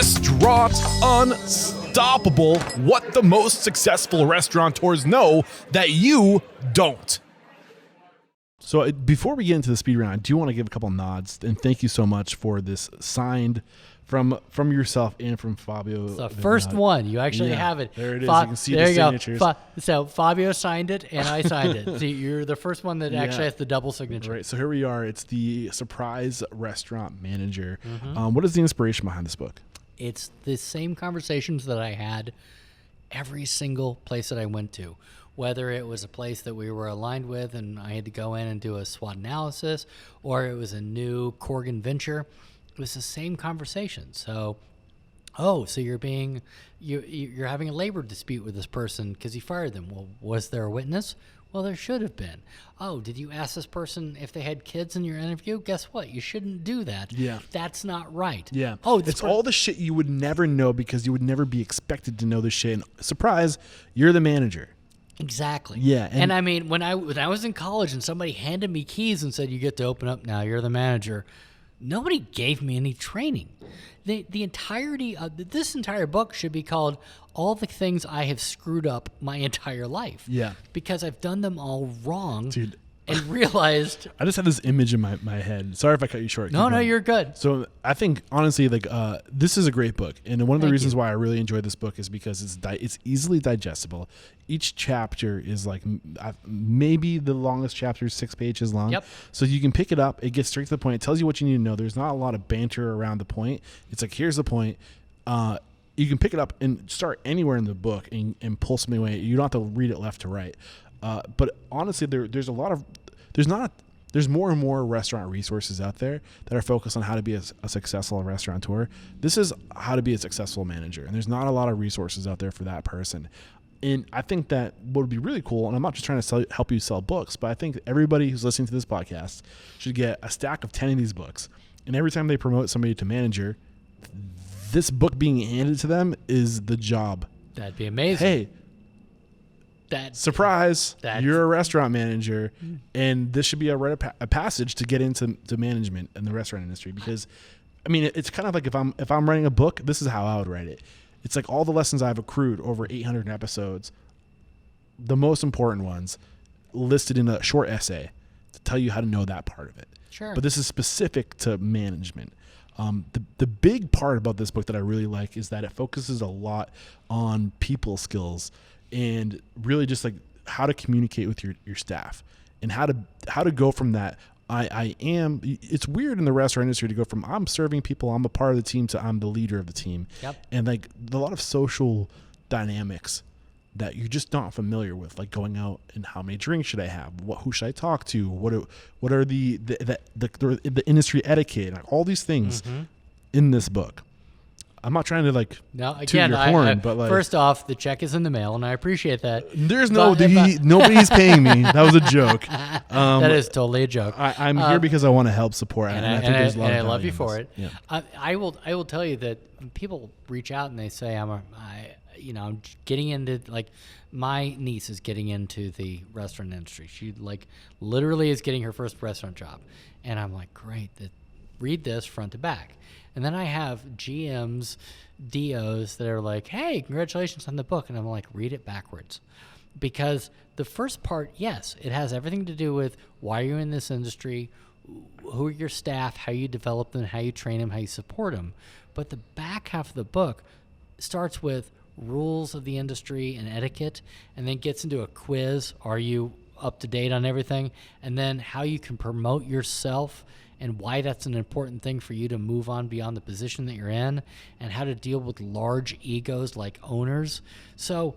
Restaurant Unstoppable. What the most successful restaurateurs know that you don't. So before we get into the speed round, I do want to give a couple nods and thank you so much for this signed from yourself and from Fabio. The first one. You actually have it. There it is. You can see the signatures. So Fabio signed it and I signed it. So you're the first one that actually has the double signature. Right. So here we are. It's the Surprise Restaurant Manager. What is the inspiration behind this book? It's the same conversations that I had every single place that I went to. Whether it was a place that we were aligned with and I had to go in and do a SWOT analysis, or it was a new Korgen venture, it was the same conversation. So, so you're having a labor dispute with this person because you fired them. Well, was there a witness? Well, there should have been. Oh, did you ask this person if they had kids in your interview? Guess what? You shouldn't do that. Yeah. That's not right. Yeah. Oh, it's all the shit you would never know because you would never be expected to know this shit. And surprise, you're the manager. Exactly. Yeah. And I mean, when I was in college and somebody handed me keys and said, you get to open up now, you're the manager, nobody gave me any training. The entirety of this entire book should be called All the Things I Have Screwed Up My Entire Life. Yeah. Because I've done them all wrong. Dude. And realized. I just had this image in my head. Sorry if I cut you short. No, you're good. So I think honestly, this is a great book, and one of the reasons why I really enjoy this book is because it's easily digestible. Each chapter is like maybe the longest chapter is 6 pages long. Yep. So you can pick it up. It gets straight to the point. It tells you what you need to know. There's not a lot of banter around the point. It's like, here's the point. You can pick it up and start anywhere in the book and pull something away. You don't have to read it left to right. But honestly, there's more and more restaurant resources out there that are focused on how to be a successful restaurateur. This is how to be a successful manager, and there's not a lot of resources out there for that person. And I think that what would be really cool, and I'm not just trying to help you sell books, but I think everybody who's listening to this podcast should get a stack of 10 of these books. And every time they promote somebody to manager, this book being handed to them is the job. That'd be amazing. Hey, surprise, you're a restaurant manager, and this should be a passage to get into management in the restaurant industry. Because, I mean, it's kind of like if I'm writing a book, this is how I would write it. It's like all the lessons I've accrued over 800 episodes, the most important ones, listed in a short essay to tell you how to know that part of it. Sure. But this is specific to management. The big part about this book that I really like is that it focuses a lot on people skills and really just like how to communicate with your staff and how to go from that. It's weird in the restaurant industry to go from I'm serving people, I'm a part of the team, to I'm the leader of the team. Yep. And like a lot of social dynamics that you're just not familiar with, like going out and how many drinks should I have? Who should I talk to? What are the industry etiquette? Like all these things in this book. I'm not trying to toot your horn, but first off, the check is in the mail, and I appreciate that. There's nobody's paying me. That was a joke. That is totally a joke. I'm here because I want to help support, and I think there's a lot of value. I love you for it. Yeah. I will tell you that when people reach out and they say I'm getting into, like, my niece is getting into the restaurant industry. She literally is getting her first restaurant job, and I'm like, great. Read this front to back. And then I have GMs, DOs that are like, hey, congratulations on the book. And I'm like, read it backwards. Because the first part, yes, it has everything to do with why you're in this industry, who are your staff, how you develop them, how you train them, how you support them. But the back half of the book starts with rules of the industry and etiquette, and then gets into a quiz. Are you up to date on everything? And then how you can promote yourself and why that's an important thing for you to move on beyond the position that you're in, and how to deal with large egos like owners. So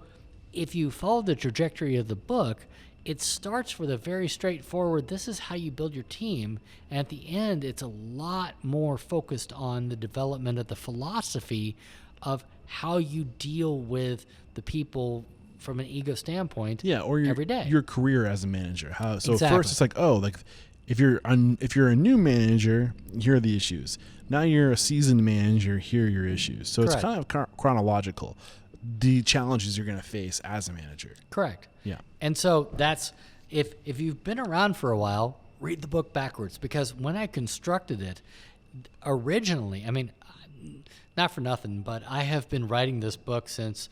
if you follow the trajectory of the book, it starts with a very straightforward, this is how you build your team. And at the end, it's a lot more focused on the development of the philosophy of how you deal with the people from an ego standpoint. Yeah, or every day. Your career as a manager. Exactly. First it's like, if you're a new manager, here are the issues. Now you're a seasoned manager, here are your issues. So Correct. It's kind of chronological, the challenges you're going to face as a manager. Correct. Yeah. And so that's, if you've been around for a while, read the book backwards, because when I constructed it originally, not for nothing, but I have been writing this book since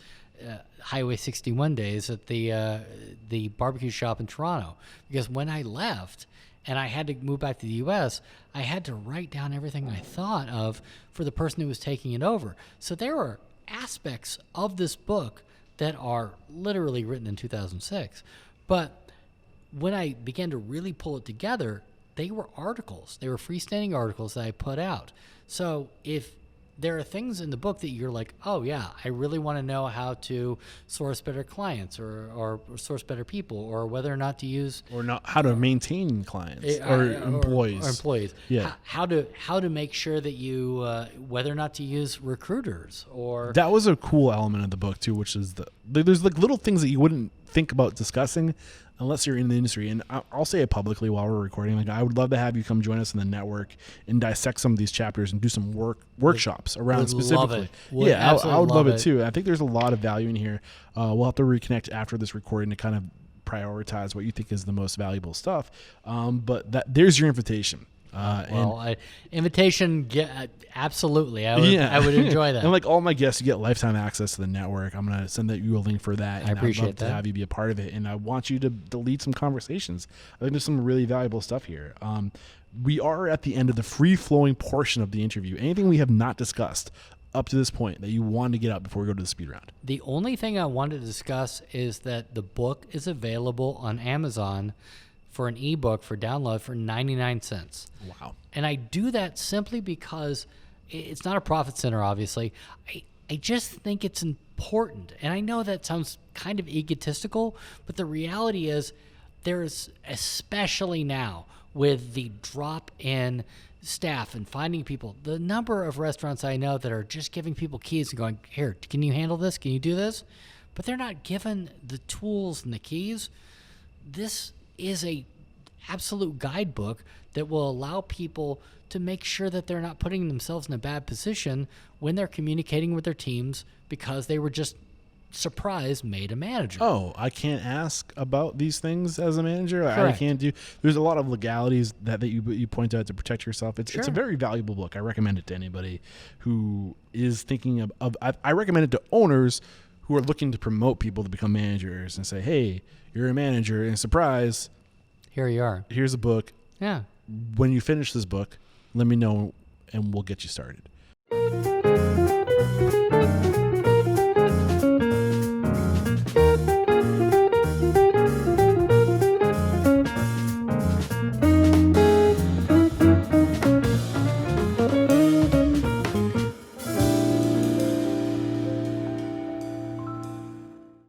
Highway 61 days at the barbecue shop in Toronto. Because when I left and I had to move back to the U.S., I had to write down everything I thought of for the person who was taking it over. So there are aspects of this book that are literally written in 2006. But when I began to really pull it together, they were articles. They were freestanding articles that I put out. So if there are things in the book that you're like, oh yeah, I really want to know how to source better clients or source better people, or whether or not to use, or not how to maintain clients or employees. Or employees. Yeah. How to make sure that you whether or not to use recruiters, or That was a cool element of the book too, which is there's like little things that you wouldn't think about discussing unless you're in the industry. And I'll say it publicly while we're recording. Like, I would love to have you come join us in the network and dissect some of these chapters and do some workshops around specifically. I would love it too. I think there's a lot of value in here. We'll have to reconnect after this recording to kind of prioritize what you think is the most valuable stuff. But there's your invitation. Invitation, absolutely. I would enjoy that. And like all my guests, you get lifetime access to the network. I'm going to send you a link for that. And I appreciate I'd love that. to have you be a part of it. And I want you to lead some conversations. I think there's some really valuable stuff here. We are at the end of the free-flowing portion of the interview. Anything we have not discussed up to this point that you want to get out before we go to the speed round? The only thing I wanted to discuss is that the book is available on Amazon for an ebook for download for 99 cents. Wow. And I do that simply because it's not a profit center, obviously. I just think it's important. And I know that sounds kind of egotistical, but the reality is there's, especially now with the drop in staff and finding people, the number of restaurants I know that are just giving people keys and going, here, can you handle this? Can you do this? But they're not given the tools and the keys. This is a absolute guidebook that will allow people to make sure that they're not putting themselves in a bad position when they're communicating with their teams because they were just surprised made a manager. Oh, I can't ask about these things as a manager. Correct. I can't do. There's a lot of legalities that you point out to protect yourself. It's a Sure. very valuable book. I recommend it to anybody who is thinking of I recommend it to owners who are looking to promote people to become managers and say, hey, you're a manager, and surprise, Here you are. here's a book. Yeah. When you finish this book, let me know and we'll get you started.